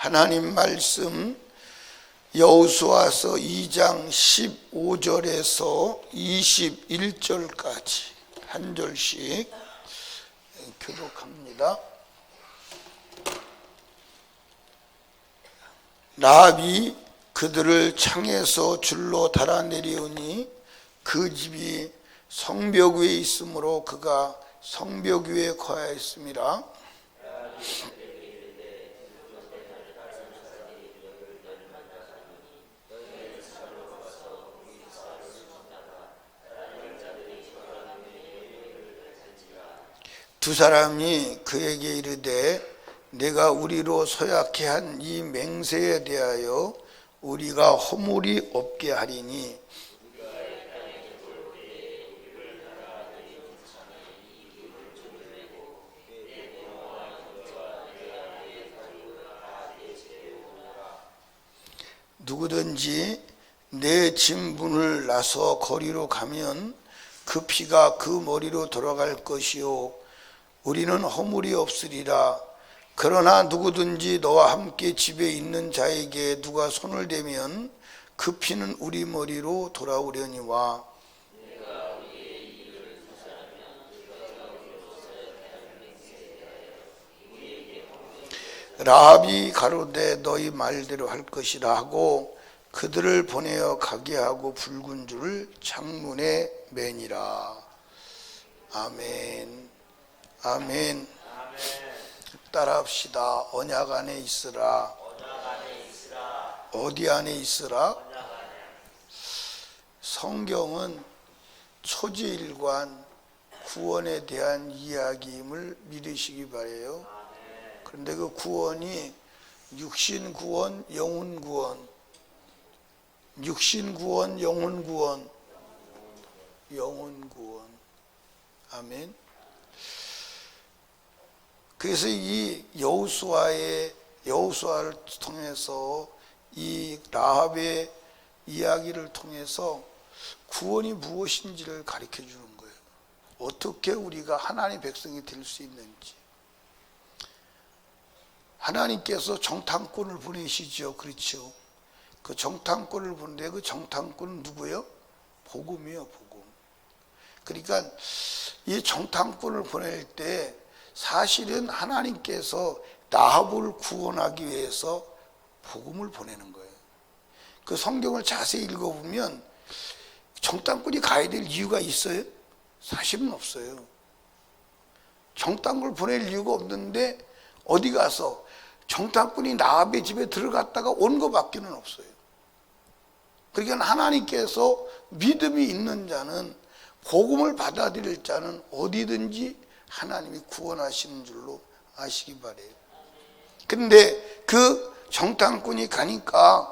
하나님 말씀 여호수아서 2장 15절에서 21절까지 한 절씩 교독합니다. 라합이 그들을 창에서 줄로 달아내리우니 그 집이 성벽 위에 있으므로 그가 성벽 위에 거하였습니다. 두 사람이 그에게 이르되 내가 우리로 소약해 한 이 맹세에 대하여 우리가 허물이 없게 하리니 누구든지 내 진분을 나서 거리로 가면 그 피가 그 머리로 돌아갈 것이요 우리는 허물이 없으리라. 그러나 누구든지 너와 함께 집에 있는 자에게 누가 손을 대면 그 피는 우리 머리로 돌아오려니와 라합이 가로되 너희 말대로 할 것이라 하고 그들을 보내어 가게 하고 붉은 줄을 창문에 매니라. 아멘. 아멘. 따라합시다. 언약 안에 있으라. 어디 안에 있으라? 성경은 초지일관 구원에 대한 이야기임을 믿으시기 바라요. 그런데 그 구원이 육신 구원, 영혼 구원, 육신 구원, 영혼 구원, 영혼 구원. 아멘. 그래서 이 여호수아를 통해서 이 라합의 이야기를 통해서 구원이 무엇인지를 가르쳐 주는 거예요. 어떻게 우리가 하나님의 백성이 될 수 있는지. 하나님께서 정탐꾼을 보내시죠. 그렇죠. 그 정탐꾼을 보는데 그 정탐꾼은 누구예요? 복음이요, 복음. 그러니까 이 정탐꾼을 보낼 때 사실은 하나님께서 라합을 구원하기 위해서 복음을 보내는 거예요. 그 성경을 자세히 읽어보면 정탐꾼이 가야 될 이유가 있어요? 사실은 없어요. 정탐꾼을 보낼 이유가 없는데 어디 가서 정탐꾼이 라합의 집에 들어갔다가 온 것밖에는 없어요. 그러니까 하나님께서 믿음이 있는 자는 복음을 받아들일 자는 어디든지 하나님이 구원하시는 줄로 아시기 바래요. 그런데 그 정탐꾼이 가니까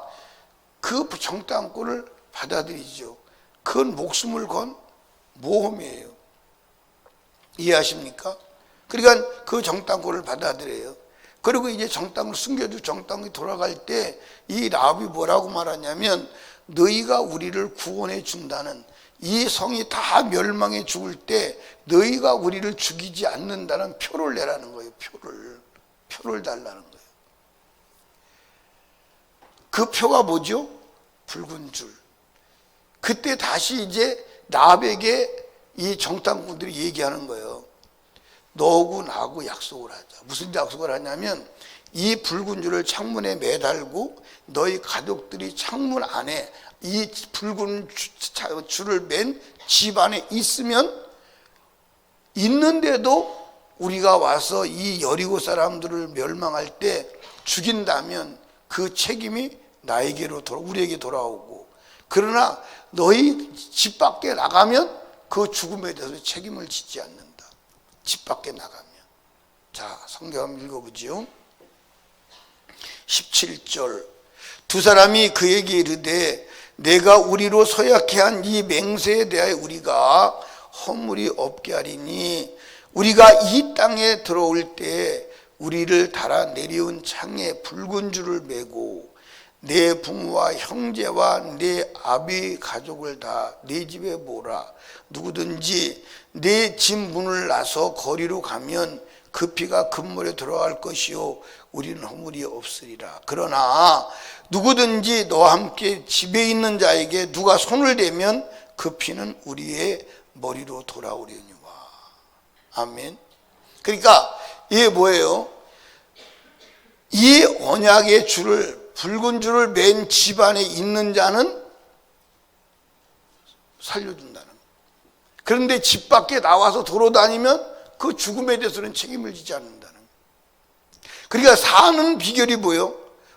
그 정탐꾼을 받아들이죠. 그건 목숨을 건 모험이에요. 이해하십니까? 그러니까 그 정탐꾼을 받아들여요. 그리고 이제 정탐을 숨겨두고 정탐이 돌아갈 때 이 라합이 뭐라고 말하냐면 너희가 우리를 구원해 준다는 이 성이 다 멸망해 죽을 때 너희가 우리를 죽이지 않는다는 표를 내라는 거예요. 표를 달라는 거예요. 그 표가 뭐죠? 붉은 줄. 그때 다시 이제 라합에게 이 정탐꾼들이 얘기하는 거예요. 너하고 나하고 약속을 하자. 무슨 약속을 하냐면 이 붉은 줄을 창문에 매달고 너희 가족들이 창문 안에 이 붉은 줄을 맨 집 안에 있는데도 우리가 와서 이 여리고 사람들을 멸망할 때 죽인다면 그 책임이 우리에게 돌아오고, 그러나 너희 집 밖에 나가면 그 죽음에 대해서 책임을 지지 않는다. 집 밖에 나가면. 자, 성경 한번 읽어보지요. 17절. 두 사람이 그에게 이르되 내가 우리로 서약해 한 이 맹세에 대하여 우리가 허물이 없게 하리니 우리가 이 땅에 들어올 때 우리를 달아 내려온 창에 붉은 줄을 매고 내 부모와 형제와 내 아비 가족을 다 내 집에 모으라. 누구든지 내 집 문을 나서 거리로 가면 그 피가 금물에 들어갈 것이요 우리는 허물이 없으리라. 그러나 누구든지 너와 함께 집에 있는 자에게 누가 손을 대면 그 피는 우리의 머리로 돌아오려니와. 아멘. 그러니까 이게 뭐예요? 이 언약의 줄을, 붉은 줄을 맨 집안에 있는 자는 살려준다는 거예요. 그런데 집 밖에 나와서 돌아다니면 그 죽음에 대해서는 책임을 지지 않는다는 거예요. 그러니까 사는 비결이 뭐예요?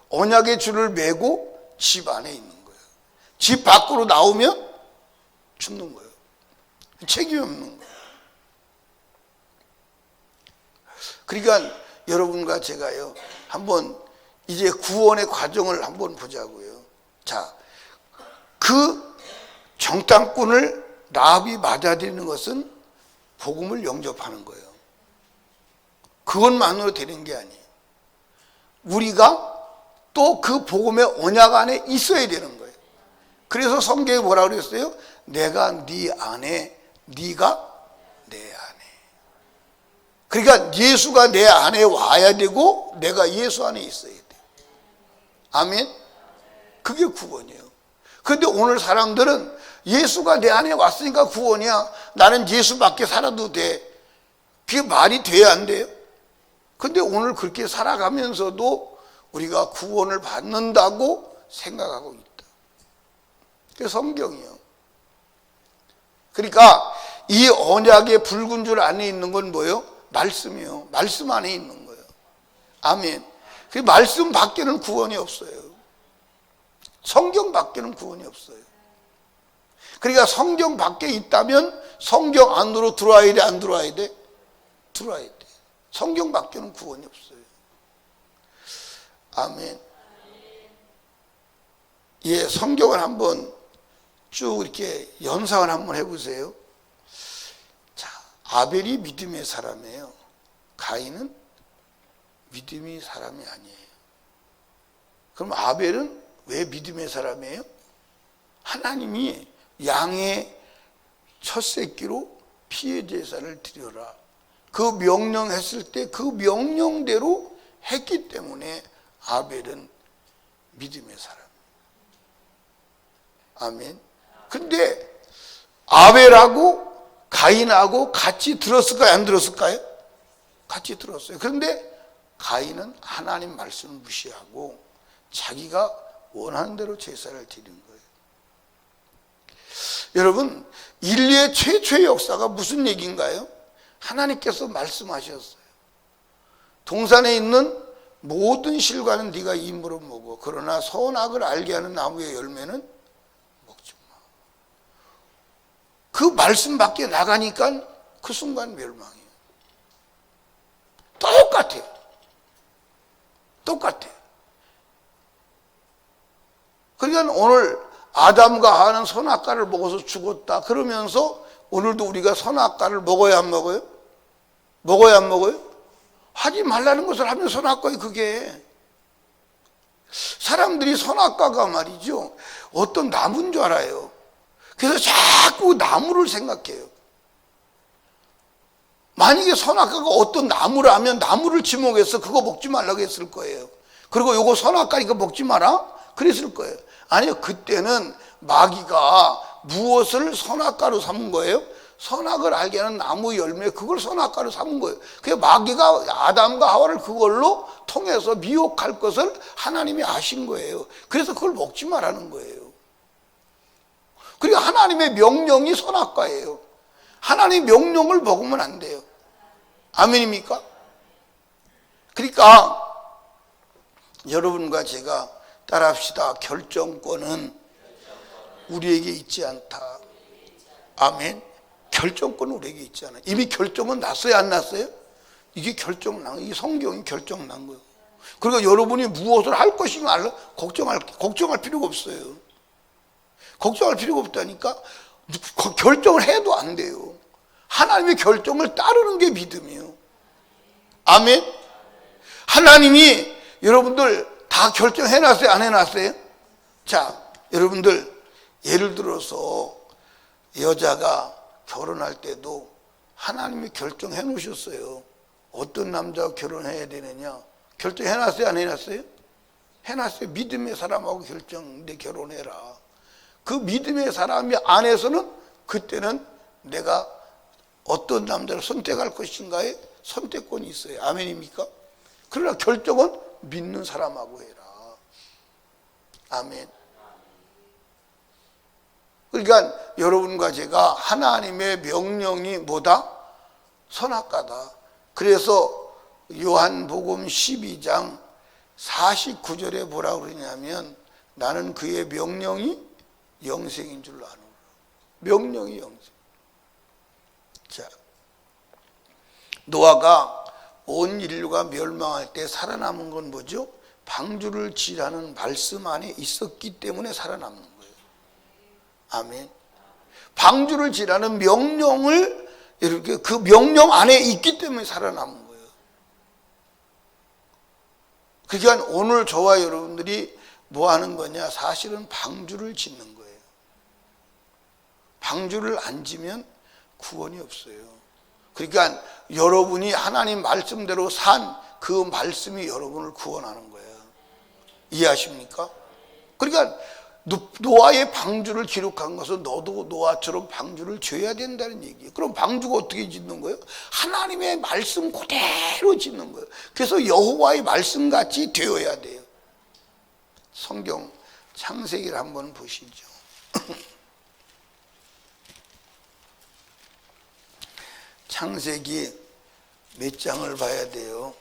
언약의 줄을 메고 집 안에 있는 거예요. 집 밖으로 나오면 죽는 거예요. 책임이 없는 거예요. 그러니까 여러분과 제가요, 한번 이제 구원의 과정을 한번 보자고요. 자, 그 정탐꾼을 라합이 맞아들이는 것은 복음을 영접하는 거예요. 그것만으로 되는 게 아니에요. 우리가 또 그 복음의 언약 안에 있어야 되는 거예요. 그래서 성경에 뭐라고 그랬어요? 내가 네 안에, 네가 내 안에. 그러니까 예수가 내 안에 와야 되고 내가 예수 안에 있어야 돼요. 아멘? 그게 구원이에요. 그런데 오늘 사람들은 예수가 내 안에 왔으니까 구원이야. 나는 예수밖에 살아도 돼. 그게 말이 돼야 안 돼요? 근데 오늘 그렇게 살아가면서도 우리가 구원을 받는다고 생각하고 있다. 그게 성경이에요. 그러니까 이 언약의 붉은 줄 안에 있는 건 뭐예요? 말씀이요. 말씀 안에 있는 거예요. 아멘. 그 말씀 밖에는 구원이 없어요. 성경 밖에는 구원이 없어요. 그러니까 성경 밖에 있다면 성경 안으로 들어와야 돼, 안 들어와야 돼? 들어와야 돼. 성경 밖에는 구원이 없어요. 아멘. 예, 성경을 한번 쭉 이렇게 연상을 한번 해보세요. 자, 아벨이 믿음의 사람이에요. 가인은 믿음의 사람이 아니에요. 그럼 아벨은 왜 믿음의 사람이에요? 하나님이 양의 첫 새끼로 피의 제사를 드려라. 그 명령했을 때 그 명령대로 했기 때문에 아벨은 믿음의 사람. 아멘. 근데 아벨하고 가인하고 같이 들었을까요? 안 들었을까요? 같이 들었어요. 그런데 가인은 하나님 말씀을 무시하고 자기가 원하는 대로 제사를 드린 거예요. 여러분, 인류의 최초의 역사가 무슨 얘기인가요? 하나님께서 말씀하셨어요. 동산에 있는 모든 실과는 네가 임으로 먹어. 그러나 선악을 알게 하는 나무의 열매는 먹지 마. 그 말씀 밖에 나가니까 그 순간 멸망이에요. 똑같아요. 똑같아요. 그러니까 오늘 아담과 하와는 선악과를 먹어서 죽었다. 그러면서 오늘도 우리가 선악과를 먹어야 안 먹어요? 먹어야 안 먹어요? 하지 말라는 것을 하면 선악과예요, 그게. 사람들이 선악과가 말이죠, 어떤 나무인 줄 알아요. 그래서 자꾸 나무를 생각해요. 만약에 선악과가 어떤 나무라면 나무를 지목해서 그거 먹지 말라고 했을 거예요. 그리고 요거 선악과니까 먹지 마라? 그랬을 거예요. 아니요, 그때는 마귀가 무엇을 선악과로 삼은 거예요? 선악을 알게 하는 나무 열매, 그걸 선악과로 삼은 거예요. 그게 마귀가 아담과 하와를 그걸로 통해서 미혹할 것을 하나님이 아신 거예요. 그래서 그걸 먹지 말라는 거예요. 그리고 하나님의 명령이 선악과예요. 하나님의 명령을 먹으면 안 돼요. 아멘입니까? 그러니까 여러분과 제가 따라합시다. 결정권은 우리에게 있지 않다. 아멘. 결정권은 우리에게 있지 않아요. 이미 결정은 났어요, 안 났어요? 이게 결정 난 거예요. 이 성경이 결정 난 거예요. 그러니까 여러분이 무엇을 할 것인가 걱정할 필요가 없어요. 걱정할 필요가 없다니까. 결정을 해도 안 돼요. 하나님의 결정을 따르는 게 믿음이에요. 아멘. 하나님이 여러분들 다 결정해놨어요, 안 해놨어요? 자, 여러분들 예를 들어서 여자가 결혼할 때도 하나님이 결정해 놓으셨어요. 어떤 남자와 결혼해야 되느냐 결정해놨어요? 안 해놨어요? 해놨어요. 믿음의 사람하고 내 결혼해라. 그 믿음의 사람이 안에서는 그때는 내가 어떤 남자를 선택할 것인가에 선택권이 있어요. 아멘입니까? 그러나 결정은 믿는 사람하고 해라. 아멘. 그러니까 여러분과 제가 하나님의 명령이 뭐다? 선악과다. 그래서 요한복음 12장 49절에 뭐라고 그러냐면 나는 그의 명령이 영생인 줄 아노라. 명령이 영생. 자, 노아가 온 인류가 멸망할 때 살아남은 건 뭐죠? 방주를 지라는 말씀 안에 있었기 때문에 살아남는 거예요. 아멘. 방주를 지라는 명령을 이렇게 그 명령 안에 있기 때문에 살아남은 거예요. 그러니까 오늘 저와 여러분들이 뭐 하는 거냐? 사실은 방주를 짓는 거예요. 방주를 안 지면 구원이 없어요. 그러니까 여러분이 하나님 말씀대로 산 그 말씀이 여러분을 구원하는 거예요. 이해하십니까? 그러니까 노아의 방주를 기록한 것은 너도 노아처럼 방주를 지어야 된다는 얘기예요. 그럼 방주가 어떻게 짓는 거예요? 하나님의 말씀 그대로 짓는 거예요. 그래서 여호와의 말씀같이 되어야 돼요. 성경 창세기를 한번 보시죠. 창세기 몇 장을 봐야 돼요?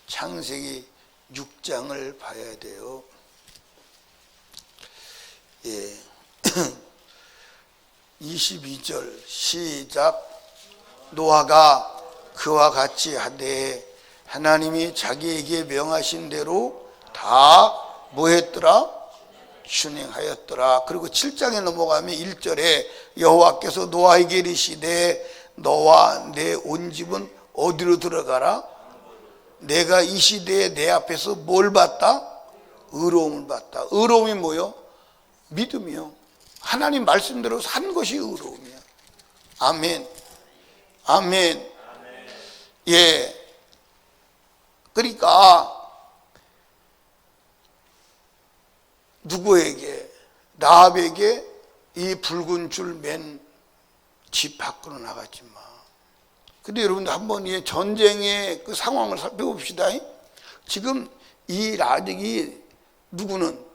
창세기 6장을 봐야 돼요. 예. 22절 시작. 노아가 그와 같이 하되 하나님이 자기에게 명하신 대로 다 뭐했더라? 준행하였더라. 그리고 7장에 넘어가면 1절에 여호와께서 노아에게 이르시되 너와 내 온 집은 어디로 들어가라? 내가 이 시대에 내 앞에서 뭘 봤다? 의로움을 봤다. 의로움이 뭐요? 믿음이요. 하나님 말씀대로 산 것이 의로움이야. 아멘. 아멘. 예. 그러니까 누구에게? 라합에게 이 붉은 줄 맨 집 밖으로 나가지 마. 근데 여러분들 한번 이 전쟁의 그 상황을 살펴봅시다. 지금 이 라합이 누구는?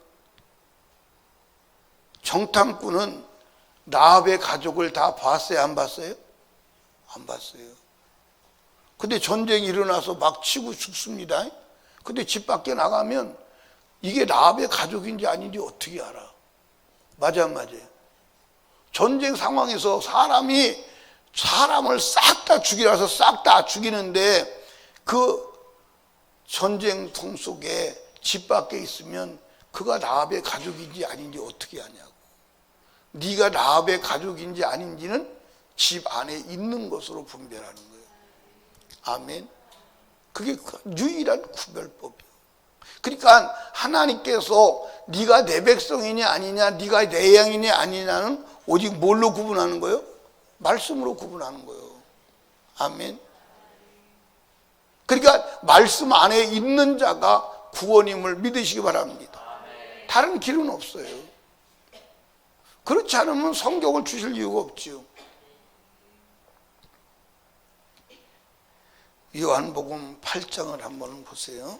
정탐꾼은 라합의 가족을 다 봤어요? 안 봤어요? 안 봤어요. 근데 전쟁이 일어나서 막 치고 죽습니다. 근데 집 밖에 나가면 이게 라합의 가족인지 아닌지 어떻게 알아? 맞아, 안 맞아요? 전쟁 상황에서 사람을 싹 다 죽이라서 싹 다 죽이는데 그 전쟁통 속에 집 밖에 있으면 그가 라합의 가족인지 아닌지 어떻게 아냐고. 네가 라합의 가족인지 아닌지는 집 안에 있는 것으로 분별하는 거예요. 아멘. 그게 유일한 구별법이에요. 그러니까 하나님께서 네가 내 백성이냐 아니냐, 네가 내 양이냐 아니냐는 오직 뭘로 구분하는 거예요? 말씀으로 구분하는 거예요. 아멘. 그러니까 말씀 안에 있는 자가 구원임을 믿으시기 바랍니다. 다른 길은 없어요. 그렇지 않으면 성경을 주실 이유가 없지요. 요한복음 8장을 한번 보세요.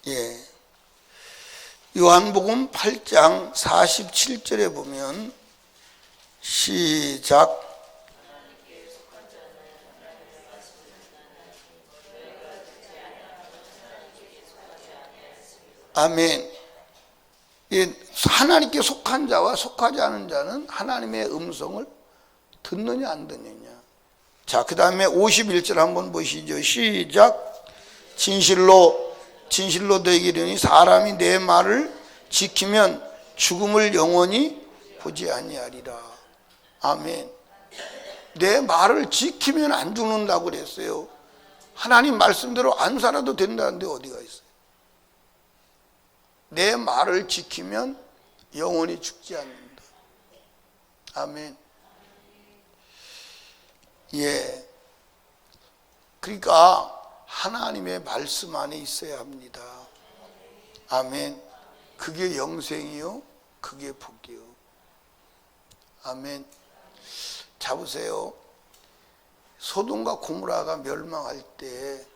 예. 요한복음 8장 47절에 보면 시작. 아멘. 하나님께 속한 자와 속하지 않은 자는 하나님의 음성을 듣느냐 안 듣느냐. 자, 그 다음에 51절 한번 보시죠. 시작. 진실로 너에게 이르니 사람이 내 말을 지키면 죽음을 영원히 보지 아니하리라. 아멘. 내 말을 지키면 안 죽는다고 그랬어요. 하나님 말씀대로 안 살아도 된다는데 어디가 있어요? 내 말을 지키면 영원히 죽지 않는다. 아멘. 예. 그러니까 하나님의 말씀 안에 있어야 합니다. 아멘. 그게 영생이요, 그게 복이요. 아멘. 자 보세요. 소돔과 고모라가 멸망할 때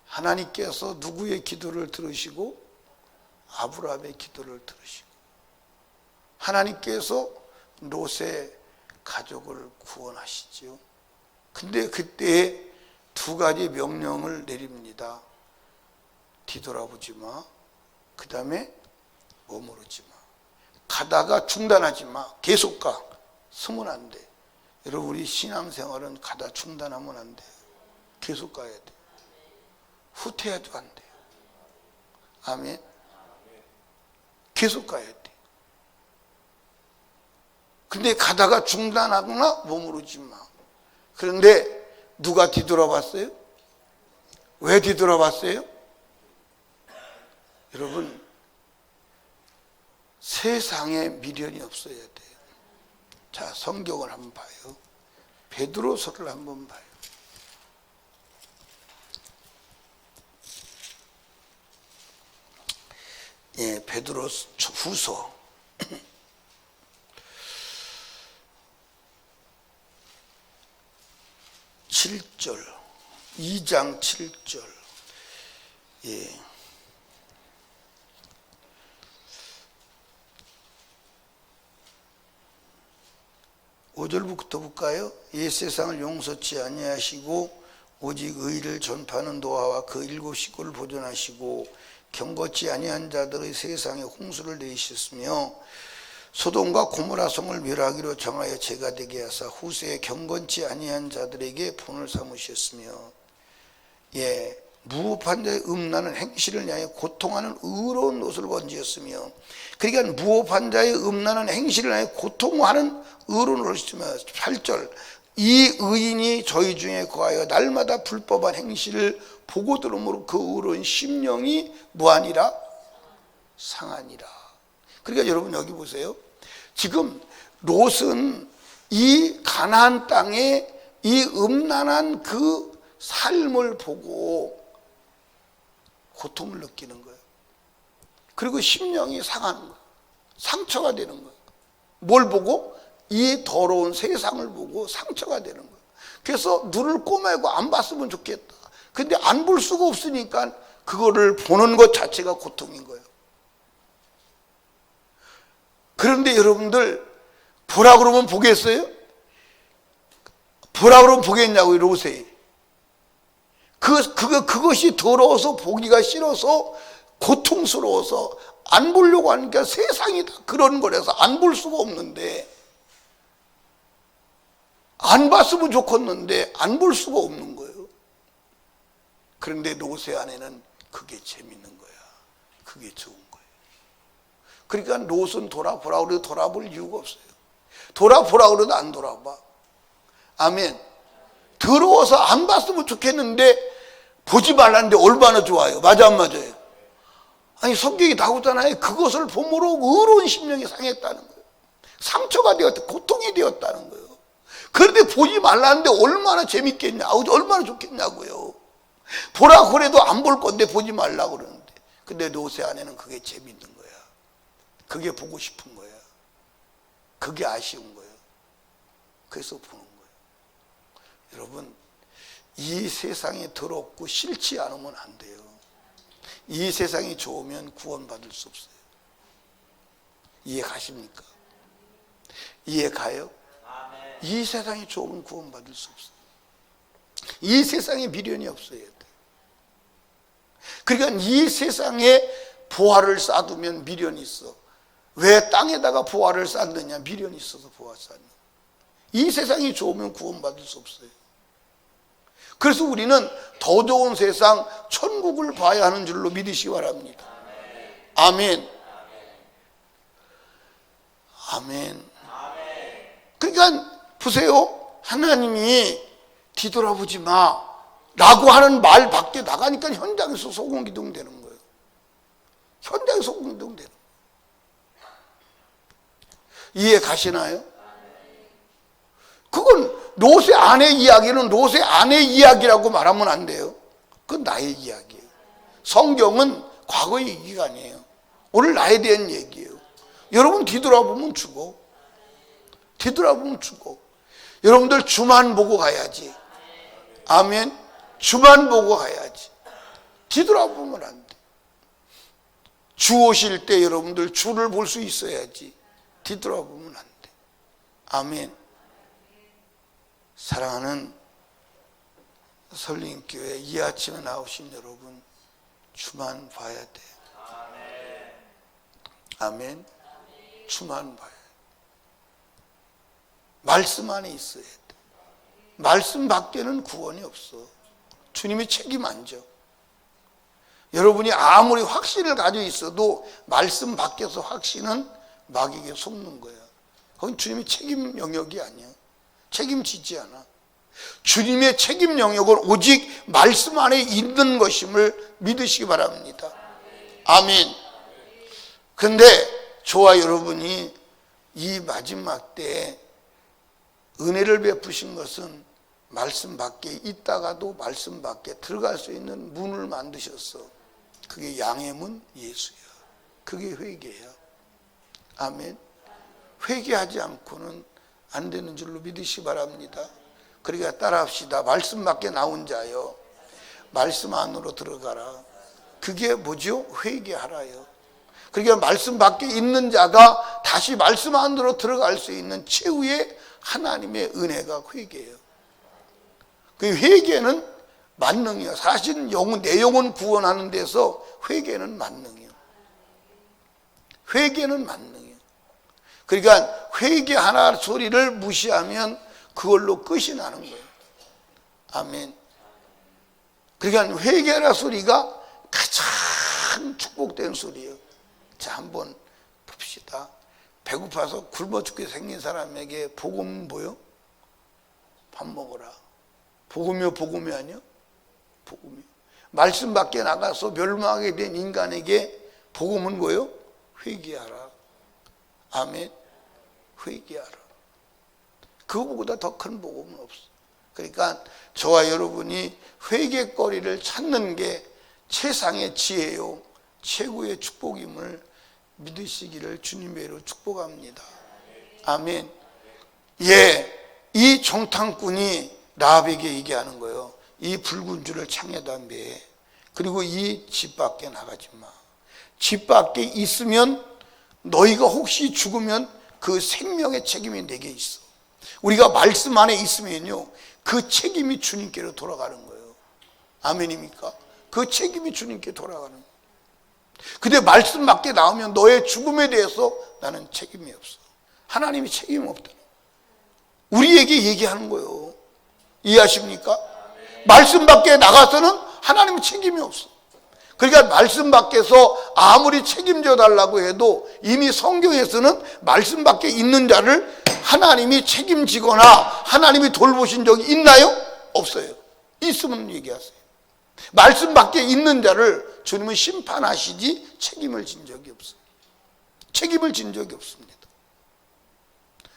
하나님께서 누구의 기도를 들으시고? 아브라함의 기도를 들으시고, 하나님께서 롯의 가족을 구원하시죠. 근데 그때 두 가지 명령을 내립니다. 뒤돌아보지 마. 그 다음에 머무르지 마. 가다가 중단하지 마. 계속 가. 서면 안 돼. 여러분, 우리 신앙생활은 가다 중단하면 안 돼요. 계속 가야 돼. 후퇴해도 안 돼요. 아멘. 계속 가야 돼. 근데 가다가 중단하거나 머무르지 마. 그런데 누가 뒤돌아봤어요? 왜 뒤돌아봤어요? 여러분, 세상에 미련이 없어야 돼요. 자, 성경을 한번 봐요. 베드로서를 한번 봐요. 예, 베드로서 후서 7절, 2장 7절. 예. (5절부터) 볼까요? 옛 세상을 용서치 아니하시고 오직 의를 전파하는 노아와 그 7 식구를 보존하시고 경건치 아니한 자들의 세상에 홍수를 내셨으며 소돔과 고모라 성을 멸하기로 정하여 죄가 되게 하사 후세에 경건치 아니한 자들에게 본을 삼으셨으며, 예, 무법한 자의 음란한 행실을 위하여 고통하는 의로운 옷을 건지었으며, 그러니까 무법한 자의 음란한 행실을 위하여 고통하는 의로운 옷을 있으며, 8절, 이 의인이 저희 중에 거하여 날마다 불법한 행실을 보고 들음으로 그 의로운 심령이 무하니라 상하니라. 그러니까 여러분 여기 보세요. 지금 롯은 이 가나안 땅에 이 음란한 그 삶을 보고 고통을 느끼는 거예요. 그리고 심령이 상하는 거예요. 상처가 되는 거예요. 뭘 보고? 이 더러운 세상을 보고 상처가 되는 거예요. 그래서 눈을 꼬매고 안 봤으면 좋겠다. 근데 안 볼 수가 없으니까 그거를 보는 것 자체가 고통인 거예요. 그런데 여러분들, 보라 그러면 보겠어요? 보라 그러면 보겠냐고요, 롯에. 그것이 더러워서 보기가 싫어서 고통스러워서 안 보려고 하니까 세상이 다 그런 거라서 안 볼 수가 없는데, 안 봤으면 좋겠는데 안 볼 수가 없는 거예요. 그런데 롯의 안에는 그게 재밌는 거야. 그게 좋은 거예요. 그러니까 롯은 돌아보라고 해도 돌아볼 이유가 없어요. 돌아보라고 해도 안 돌아봐. 아멘. 더러워서 안 봤으면 좋겠는데 보지 말라는데 얼마나 좋아요. 맞아 안 맞아요? 아니 성경이 나오잖아요. 그것을 보므로 의로운 심령이 상했다는 거예요. 상처가 되었다, 고통이 되었다는 거예요. 그런데 보지 말라는데 얼마나 재밌겠냐, 얼마나 좋겠냐고요. 보라고 그래도 안 볼 건데 보지 말라고 그러는데, 근데 롯의 안에는 그게 재밌는 거야. 그게 보고 싶은 거야. 그게 아쉬운 거예요. 그래서 보는 거예요. 여러분, 이 세상이 더럽고 싫지 않으면 안 돼요. 이 세상이 좋으면 구원받을 수 없어요. 이해 가십니까? 이해 가요? 이 세상이 좋으면 구원받을 수 없어요. 이 세상에 미련이 없어야 돼. 그러니까 이 세상에 보화를 쌓아두면 미련이 있어. 왜 땅에다가 보화를 쌓느냐? 미련이 있어서 보화 쌓는. 이 세상이 좋으면 구원받을 수 없어요. 그래서 우리는 더 좋은 세상, 천국을 봐야 하는 줄로 믿으시기 바랍니다. 아멘. 아멘. 그러니까 보세요. 하나님이 뒤돌아보지 마 라고 하는 말 밖에 나가니까 현장에서 소금기둥 되는 거예요. 현장에서 소금기둥 되는 거예요. 이해 가시나요? 그건 롯의 아내 이야기는 롯의 아내 이야기라고 말하면 안 돼요. 그건 나의 이야기예요. 성경은 과거의 얘기가 아니에요. 오늘 나에 대한 얘기예요. 여러분 뒤돌아보면 죽어. 뒤돌아보면 죽어. 여러분들 주만 보고 가야지. 아멘. 주만 보고 가야지. 뒤돌아보면 안 돼. 주 오실 때 여러분들 주를 볼 수 있어야지. 뒤돌아보면 안 돼. 아멘. 사랑하는 설림교회 이 아침에 나오신 여러분, 주만 봐야 돼. 아멘. 주만 봐야 돼. 말씀 안에 있어야 돼. 말씀 밖에는 구원이 없어. 주님이 책임 안 져. 여러분이 아무리 확신을 가지고 있어도 말씀 밖에서 확신은 마귀에게 속는 거야. 그건 주님의 책임 영역이 아니야. 책임지지 않아. 주님의 책임 영역은 오직 말씀 안에 있는 것임을 믿으시기 바랍니다. 아멘. 근데 저와 여러분이 이 마지막 때에 은혜를 베푸신 것은 말씀 밖에 있다가도 말씀 밖에 들어갈 수 있는 문을 만드셨어. 그게 양의 문 예수야. 그게 회개야. 아멘. 회개하지 않고는 안 되는 줄로 믿으시기 바랍니다. 그러니까 따라합시다. 말씀 밖에 나온 자여, 말씀 안으로 들어가라. 그게 뭐죠? 회개하라요. 그러니까 말씀 밖에 있는 자가 다시 말씀 안으로 들어갈 수 있는 최후의 하나님의 은혜가 회개예요. 그 회개는 만능이에요. 사실 내 영혼 구원하는 데서 회개는 만능이에요. 회개는 만능이에요. 그러니까 회개 하나 소리를 무시하면 그걸로 끝이 나는 거예요. 아멘. 그러니까 회개하라 소리가 가장 축복된 소리예요. 자, 한번 봅시다. 배고파서 굶어 죽게 생긴 사람에게 복음은 뭐요? 밥 먹어라. 복음이 아니요? 복음이요. 말씀 밖에 나가서 멸망하게 된 인간에게 복음은 뭐요? 회개하라. 아멘. 회개하라. 그거보다 더 큰 복음은 없어. 그러니까 저와 여러분이 회개거리를 찾는 게 최상의 지혜요, 최고의 축복임을 믿으시기를 주님의 이름으로 축복합니다. 아멘. 예, 이 정탐꾼이 라합에게 얘기하는 거예요. 이 붉은 줄을 창에다 매. 그리고 이 집 밖에 나가지 마. 집 밖에 있으면 너희가 혹시 죽으면 그 생명의 책임이 내게 있어. 우리가 말씀 안에 있으면요, 그 책임이 주님께로 돌아가는 거예요. 아멘입니까? 그 책임이 주님께 돌아가는 거예요. 근데 말씀 밖에 나오면 너의 죽음에 대해서 나는 책임이 없어. 하나님이 책임이 없다. 우리에게 얘기하는 거예요. 이해하십니까? 말씀 밖에 나가서는 하나님의 책임이 없어. 그러니까 말씀 밖에서 아무리 책임져 달라고 해도 이미 성경에서는 말씀 밖에 있는 자를 하나님이 책임지거나 하나님이 돌보신 적이 있나요? 없어요. 있으면 얘기하세요. 말씀 밖에 있는 자를 주님은 심판하시지 책임을 진 적이 없어요. 책임을 진 적이 없습니다.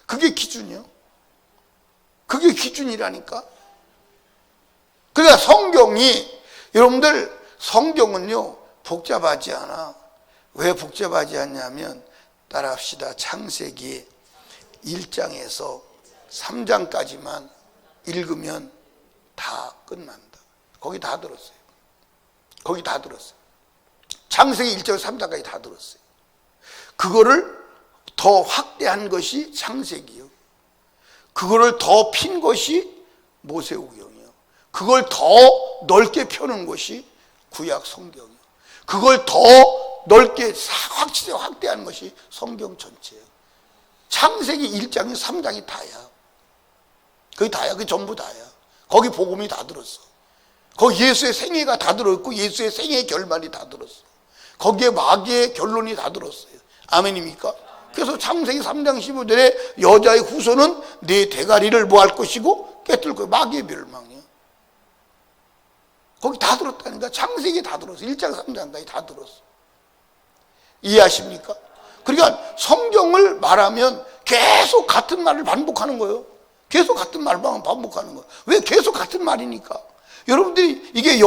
그게 기준이요. 그게 기준이라니까. 그러니까 성경이, 여러분들 성경은요 복잡하지 않아. 왜 복잡하지 않냐면, 따라합시다. 창세기 1장에서 3장까지만 읽으면 다 끝난다. 거기 다 들었어요. 거기 다 들었어요. 창세기 1장 3장까지 다 들었어요. 그거를 더 확대한 것이 창세기요. 그거를 더 핀 것이 모세오경이요. 그걸 더 넓게 펴는 것이 구약 성경이요. 그걸 더 넓게 확대하는 것이 성경 전체예요. 창세기 1장이 3장이 다야. 그게 다야. 그게 전부 다야. 거기 복음이 다 들었어. 거기 예수의 생애가 다 들어있고 예수의 생애의 결말이 다 들었어. 거기에 마귀의 결론이 다 들었어요. 아멘입니까? 그래서 창세기 3장 15절에 여자의 후손은 내 대가리를 뭐 할 것이고 깨뜨릴 거예요. 마귀의 멸망이요. 거기 다 들었다니까. 창세기 다 들었어. 1장 3장까지 다 들었어. 이해하십니까? 그러니까 성경을 말하면 계속 같은 말을 반복하는 거예요. 계속 같은 말만 반복하는 거예요. 왜? 계속 같은 말이니까. 여러분들이 이게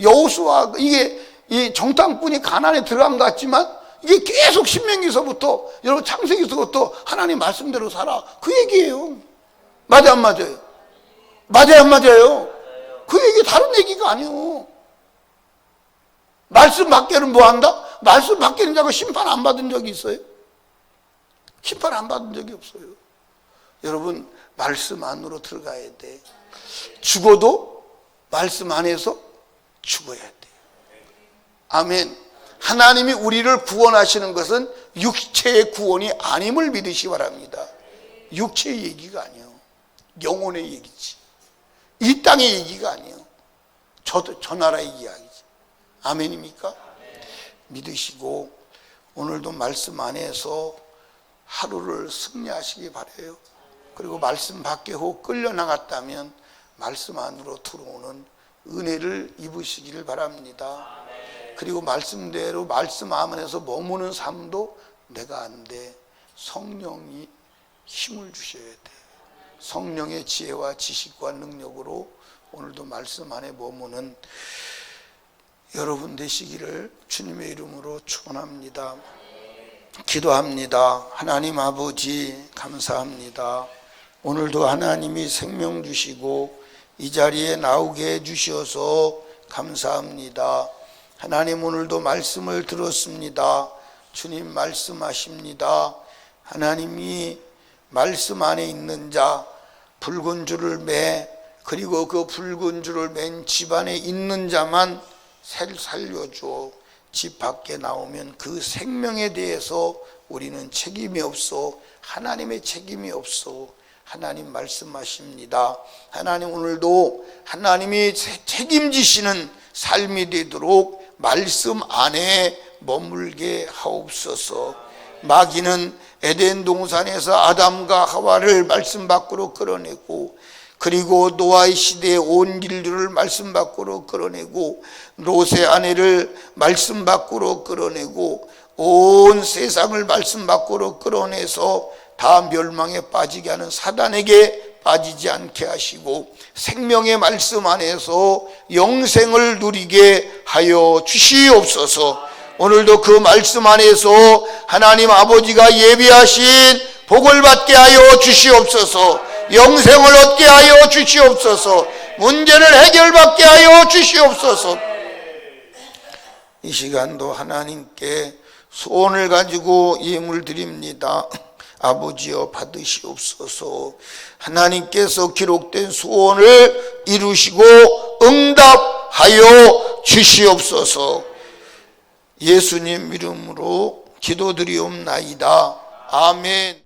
여호수아, 이게 이 정탐꾼이 가나안에 들어간 것 같지만 이게 계속 신명기서부터, 여러분 창세기서부터 하나님 말씀대로 살아, 그 얘기예요. 맞아 안 맞아요? 맞아요 안 맞아요? 그 얘기 다른 얘기가 아니에요. 말씀 밖에는 뭐 한다? 말씀 밖에는 자가 심판 안 받은 적이 있어요? 심판 안 받은 적이 없어요. 여러분, 말씀 안으로 들어가야 돼. 죽어도 말씀 안에서 죽어야 돼. 아멘. 하나님이 우리를 구원하시는 것은 육체의 구원이 아님을 믿으시기 바랍니다. 육체의 얘기가 아니에요. 영혼의 얘기지. 이 땅의 얘기가 아니에요. 저 나라의 이야기지. 아멘입니까? 믿으시고 오늘도 말씀 안에서 하루를 승리하시기 바라요. 그리고 말씀 밖에 혹 끌려나갔다면 말씀 안으로 들어오는 은혜를 입으시기를 바랍니다. 그리고 말씀대로 말씀 안에서 머무는 삶도 내가 안 돼. 성령이 힘을 주셔야 돼. 성령의 지혜와 지식과 능력으로 오늘도 말씀 안에 머무는 여러분 되시기를 주님의 이름으로 축원합니다. 기도합니다. 하나님 아버지 감사합니다. 오늘도 하나님이 생명 주시고 이 자리에 나오게 해주셔서 감사합니다. 하나님, 오늘도 말씀을 들었습니다. 주님 말씀하십니다. 하나님이 말씀 안에 있는 자, 붉은 줄을 매, 그리고 그 붉은 줄을 맨 집 안에 있는 자만 살려줘. 집 밖에 나오면 그 생명에 대해서 우리는 책임이 없어. 하나님의 책임이 없어. 하나님 말씀하십니다. 하나님, 오늘도 하나님이 책임지시는 삶이 되도록 말씀 안에 머물게 하옵소서. 마귀는 에덴 동산에서 아담과 하와를 말씀 밖으로 끌어내고, 그리고 노아의 시대에 온 인류를 말씀 밖으로 끌어내고, 롯의 아내를 말씀 밖으로 끌어내고, 온 세상을 말씀 밖으로 끌어내서 다 멸망에 빠지게 하는 사단에게 빠지지 않게 하시고, 생명의 말씀 안에서 영생을 누리게 하여 주시옵소서. 오늘도 그 말씀 안에서 하나님 아버지가 예비하신 복을 받게 하여 주시옵소서. 영생을 얻게 하여 주시옵소서. 문제를 해결받게 하여 주시옵소서. 이 시간도 하나님께 소원을 가지고 예물 드립니다. 아버지여 받으시옵소서. 하나님께서 기록된 소원을 이루시고 응답하여 주시옵소서. 예수님 이름으로 기도드리옵나이다. 아멘.